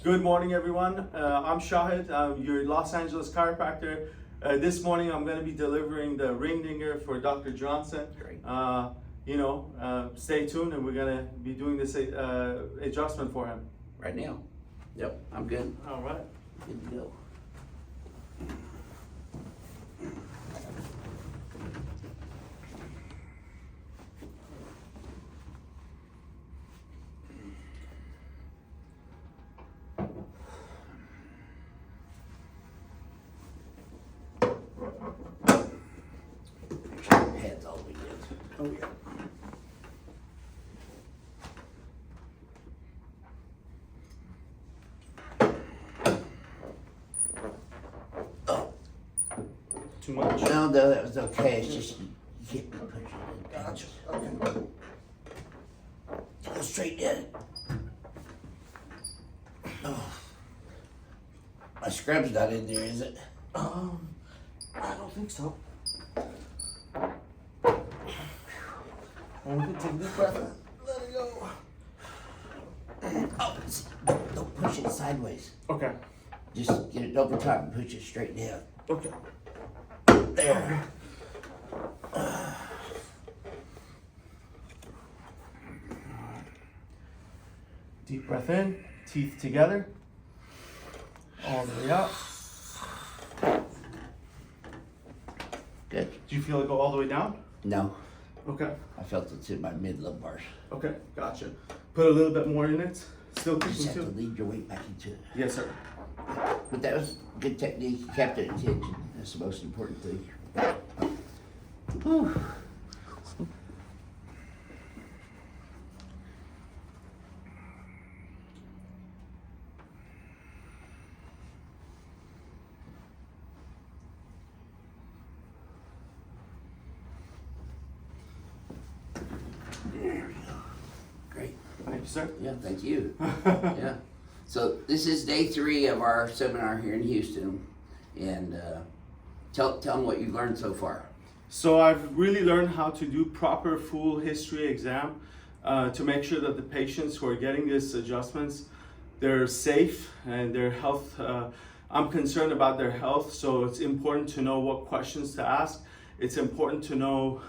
Good morning, everyone. I'm Shahid. I'm your Los Angeles chiropractor. This morning, I'm going to be delivering the ring dinger for Dr. Johnson. Great. Stay tuned, and we're going to be doing this adjustment for him. Right now. Yep, I'm good. All right. Good to go. Head's all we did. Oh, yeah. Too much? No, that was okay. It's just you can't push it. Gotcha. Go straight in. Oh. My scrub's not in there, is it? I don't think so. And we can take this breath and let it go. Oh, don't push it sideways. Okay. Just get it over top and push it straight down. Okay. There. Deep breath in, teeth together, all the way up. Good. Do you feel it go all the way down? No, Okay. I felt it in my mid lumbars. Okay, gotcha. Put a little bit more in it. Still You just keeping have to too. lead your weight back into it. Yes, sir. But that was good technique. You kept it attention. That's the most important thing. Whew. There we go. Great. Thank you, sir. Yeah, thank you. Yeah. So this is day 3 of our seminar here in Houston, and tell them what you've learned so far. So I've really learned how to do proper full history exam to make sure that the patients who are getting these adjustments, they're safe and their health. I'm concerned about their health, so it's important to know what questions to ask. It's important to know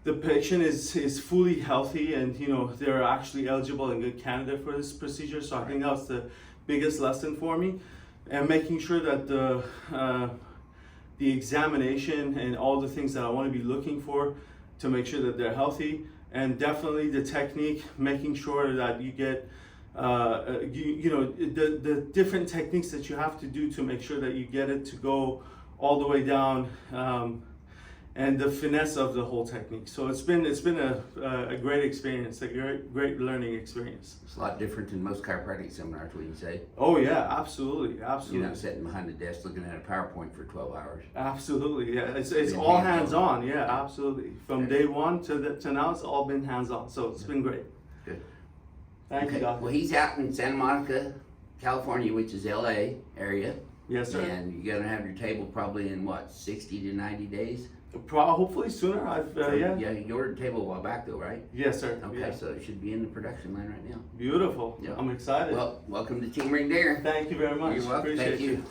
the patient is fully healthy and they're actually eligible and good candidate for this procedure. So I think that was the biggest lesson for me, and making sure that the examination and all the things that I want to be looking for to make sure that they're healthy, and definitely the technique, making sure that you get the different techniques that you have to do to make sure that you get it to go all the way down, and the finesse of the whole technique. So it's been a great experience, a great learning experience. It's a lot different than most chiropractic seminars, would you say? Oh yeah, absolutely. You're not sitting behind a desk looking at a PowerPoint for 12 hours. Absolutely, yeah. It's Been all hands-on. hands-on, yeah, absolutely. From Okay. day one to now, it's all been hands-on. So it's been great. Good. Thank you, Doctor. Well, he's out in Santa Monica, California, which is LA area. Yes, sir. And you're gonna have your table probably in what, 60 to 90 days? Hopefully sooner. Yeah. Yeah, you ordered a table a while back though, right? Yes, sir. Okay, Yeah. so it should be in the production line right now. Beautiful. Yeah. I'm excited. Well, welcome to Team Ring Dare. Thank you very much. You're welcome. Appreciate Thank you. it.